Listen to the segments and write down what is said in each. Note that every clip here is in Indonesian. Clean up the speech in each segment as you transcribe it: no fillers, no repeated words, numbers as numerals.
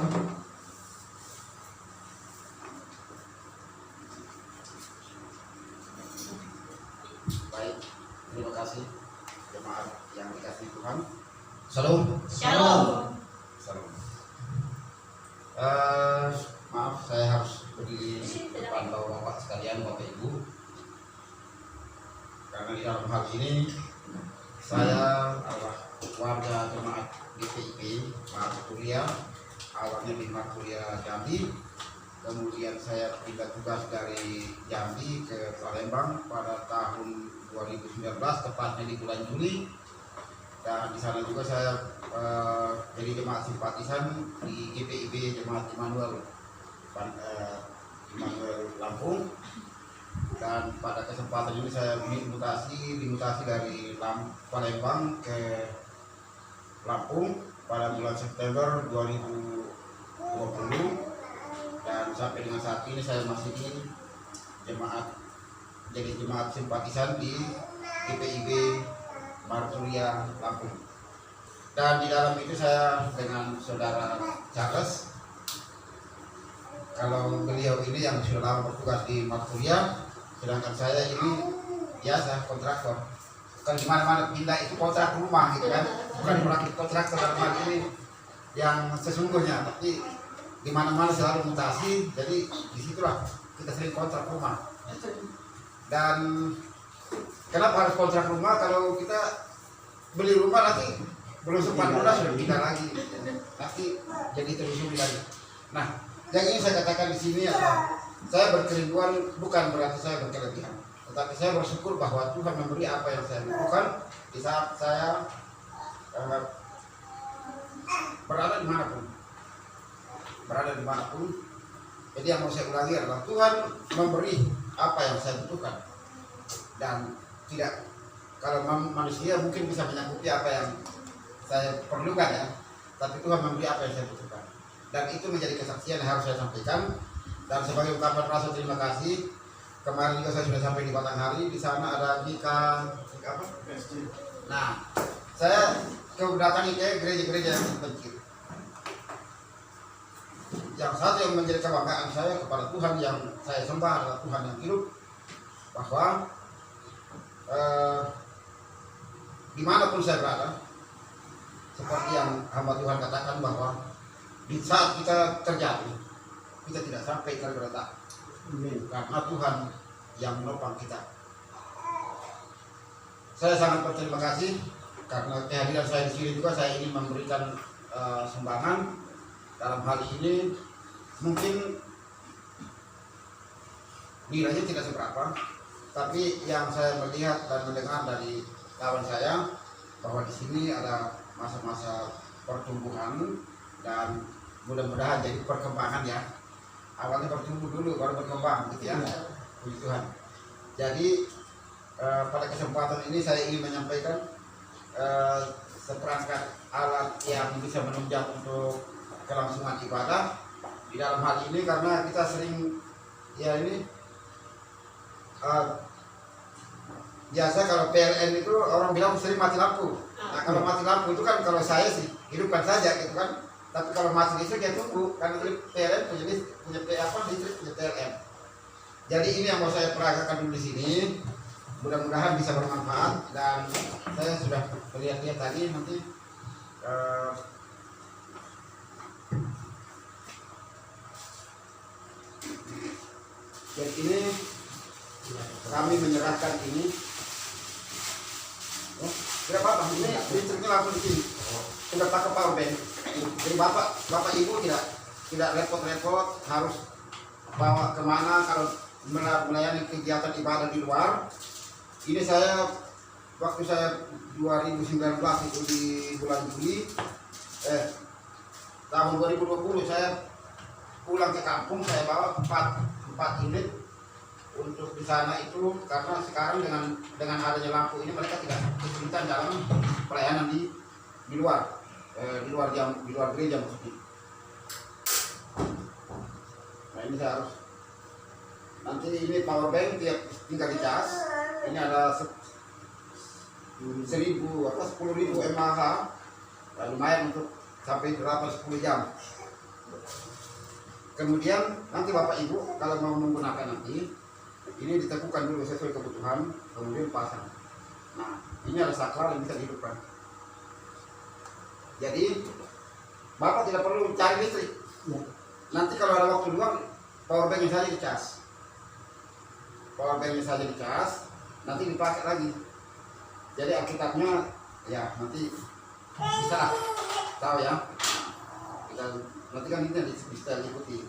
Baik, terima kasih jemaat yang dikasihi Tuhan. Shalom. Shalom. Shalom. Maaf, saya harus berdiri di depan bapak-bapak sekalian, bapak ibu, karena di dalam hal ini saya adalah warga jemaat GPIP Marturia, awalnya di Marturia Jambi, kemudian saya pindah tugas dari Jambi ke Palembang pada tahun 2019, tepatnya di bulan Juli, dan di sana juga saya jadi jemaat simpatisan di GPIB Jemaat Immanuel Lampung. Dan pada kesempatan ini saya dimutasi dari Palembang ke Lampung pada bulan September 2020, dan sampai dengan saat ini saya masih jadi jemaat simpatisan di GPIB Marturia Lampung. Dan di dalam itu saya dengan saudara Charles, kalau beliau ini yang sudah lama bertugas di Marturia, sedangkan saya ini biasa kontraktor. Kan di mana-mana pindah itu kontrak rumah gitu kan, bukan merakit kontraktor dalam hal ini yang sesungguhnya, tapi di mana-mana selalu mutasi. Jadi disitulah kita sering kontrak rumah. Dan kenapa harus kontrak rumah? Kalau kita beli rumah nanti belum sempat lunas sudah pindah lagi, nanti jadi telusuri lagi. Nah, yang ingin saya katakan di sini adalah saya berkerinduan bukan berarti saya berkelebihan, tetapi saya bersyukur bahwa Tuhan memberi apa yang saya butuhkan di saat saya berada dimanapun. Jadi yang mau saya ulangi adalah Tuhan memberi apa yang saya butuhkan, dan tidak, kalau manusia mungkin bisa menyangkuti apa yang saya perlukan ya, tapi Tuhan memberi apa yang saya butuhkan, dan itu menjadi kesaksian yang harus saya sampaikan. Dan sebagai ungkapan rasa terima kasih, kemarin juga saya sudah sampai di Batanghari, di sana ada Nika apa? Nah, saya kedatangan ke gereja-gereja yang terpencil. Yang satu yang menjadi kebanggaan saya kepada Tuhan yang saya sembah adalah Tuhan yang hidup, bahwa dimanapun saya berada, seperti yang hamba Tuhan katakan, bahwa di saat kita terjatuh, kita tidak sampai tergeletak, karena Tuhan yang menopang kita. Saya sangat berterima kasih karena kehadiran saya di sini juga. Saya ingin memberikan sumbangan dalam hal ini. Mungkin nilainya tidak seberapa, tapi yang saya melihat dan mendengar dari kawan saya bahwa di sini ada masa-masa pertumbuhan, dan mudah-mudahan jadi perkembangan ya. Awalnya bertumbuh dulu baru berkembang gitu ya. Puji Tuhan. Jadi pada kesempatan ini saya ingin menyampaikan seperangkat alat yang bisa menunjang untuk kelangsungan ibadah di dalam hal ini, karena kita sering ya ini biasa kalau PLN itu orang bilang sering mati lampu. Nah, kalau mati lampu itu kan kalau saya sih hidupkan saja gitu kan. Tapi kalau mati listrik ya tunggu, karena PLN punya listrik punya PLN. Jadi ini yang mau saya peragakan dulu di sini. Mudah-mudahan bisa bermanfaat, dan saya sudah melihat-lihat tadi nanti jadi ini kami menyerahkan ini. Tidak apa-apa, ini listriknya langsung di sini. Sudah pakai power bank. Jadi bapak ibu tidak repot-repot harus bawa kemana kalau melayani kegiatan ibadah di luar. Ini saya waktu saya 2019 itu di bulan Juli tahun 2020 saya pulang ke kampung, saya bawa 4 unit untuk di sana itu, karena sekarang dengan adanya lampu ini mereka tidak kesulitan dalam pelayanan di luar gereja maksudnya. Nah ini saya harus nanti ini power bank tinggal dicas. Ini ada 10.000 mAh, lumayan untuk sampai berapa 10 jam. Kemudian nanti Bapak Ibu kalau mau menggunakan nanti ini diteguhkan dulu sesuai kebutuhan, kemudian pasang. Nah, ini ada sakral yang bisa dihidupkan. Jadi Bapak tidak perlu cari listrik. Nanti kalau ada waktu luang, power bank saja dicas. Power bank saja dicas, nanti dipakai lagi. Jadi Alkitabnya ya nanti bisa tahu ya. Kita nanti kan ini bisa diikuti.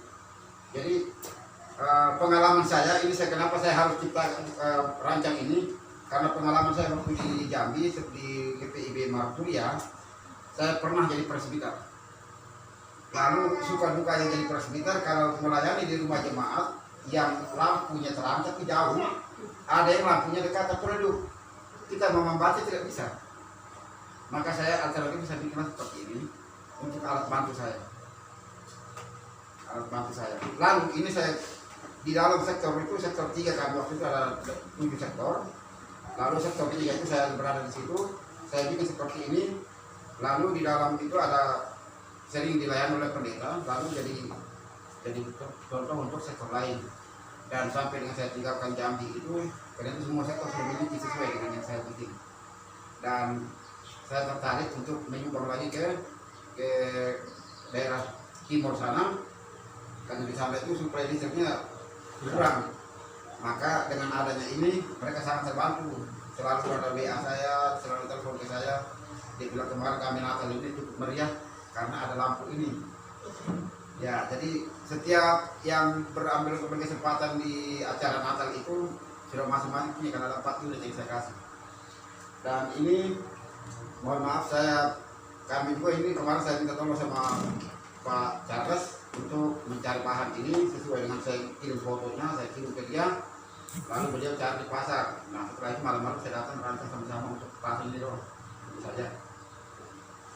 Jadi pengalaman saya ini, kenapa saya harus cipta rancang ini, karena pengalaman saya waktu di Jambi di GPIB Marturia, saya pernah jadi presbiter. Lalu suka duka yang jadi presbiter kalau melayani di rumah jemaat yang lampunya terang tapi jauh, ada yang lampunya dekat tapi redup, kita mau membaca tidak bisa. Maka saya alternatif bisa bikin seperti ini untuk alat bantu saya. Lalu ini saya di dalam sektor itu, sektor 3 kan waktu itu ada 7 sektor. Lalu sektor 3 itu saya berada di situ, saya bikin seperti ini. Lalu di dalam itu ada sering dilayani oleh pendeta, lalu jadi contoh untuk sektor lain. Dan sampai dengan saya tinggalkan Jambi itu, karena itu semua sektor sudah memiliki sesuai dengan yang saya bikin. Dan saya tertarik untuk menyumbang lagi ke daerah timur sana, karena di sana itu suplai listriknya kurang. Maka dengan adanya ini mereka sangat terbantu. Selalu ada WA saya, selalu telepon ke saya. Dia bilang kemarin kami Natal ini cukup meriah karena ada lampu ini. Ya, jadi setiap yang berambil kesempatan di acara Natal itu sudah masing-masing punya, karena ada 4 unit yang saya kasih. Dan ini mohon maaf kami juga ini kemarin saya minta tolong sama Pak Charles untuk mencari bahan ini sesuai dengan saya kirim fotonya, saya kirim ke dia, lalu beliau cari di pasar. Nah setelah itu malam-malam saya datang merancang sama-sama untuk pasang ini doang, itu saja.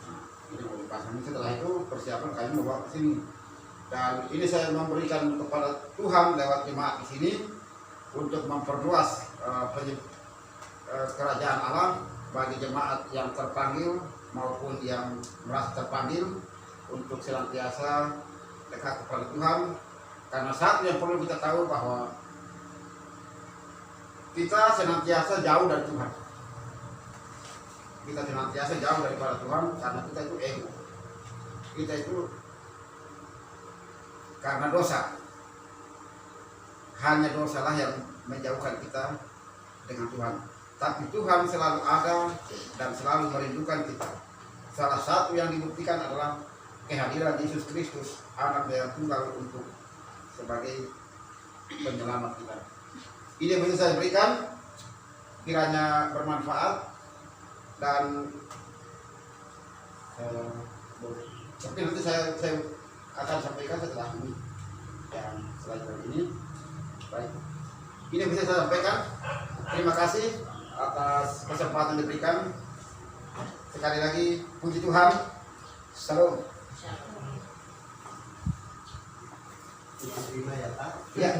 Nah, ini mau dipasang. Setelah itu persiapan kami membawa ke sini, dan ini saya memberikan kepada Tuhan lewat jemaat di sini untuk memperluas kerajaan Allah bagi jemaat yang terpanggil maupun yang merasa terpanggil untuk senantiasa dekat kepada Tuhan. Karena satu yang perlu kita tahu bahwa kita senantiasa jauh dari Tuhan. Kita senantiasa jauh daripada Tuhan karena kita itu ego. Kita itu karena dosa. Hanya dosalah yang menjauhkan kita dengan Tuhan. Tapi Tuhan selalu ada dan selalu merindukan kita. Salah satu yang dibuktikan adalah kehadiran Yesus Kristus, anak yang tunggal untuk sebagai penyelamat kita. Ini yang bisa saya berikan, kiranya bermanfaat, dan tapi nanti saya akan sampaikan setelah ini, yang selanjutnya ini. Baik, ini yang bisa saya sampaikan. Terima kasih atas kesempatan diberikan. Sekali lagi puji Tuhan. Salam. Terima ya Pak. Ya.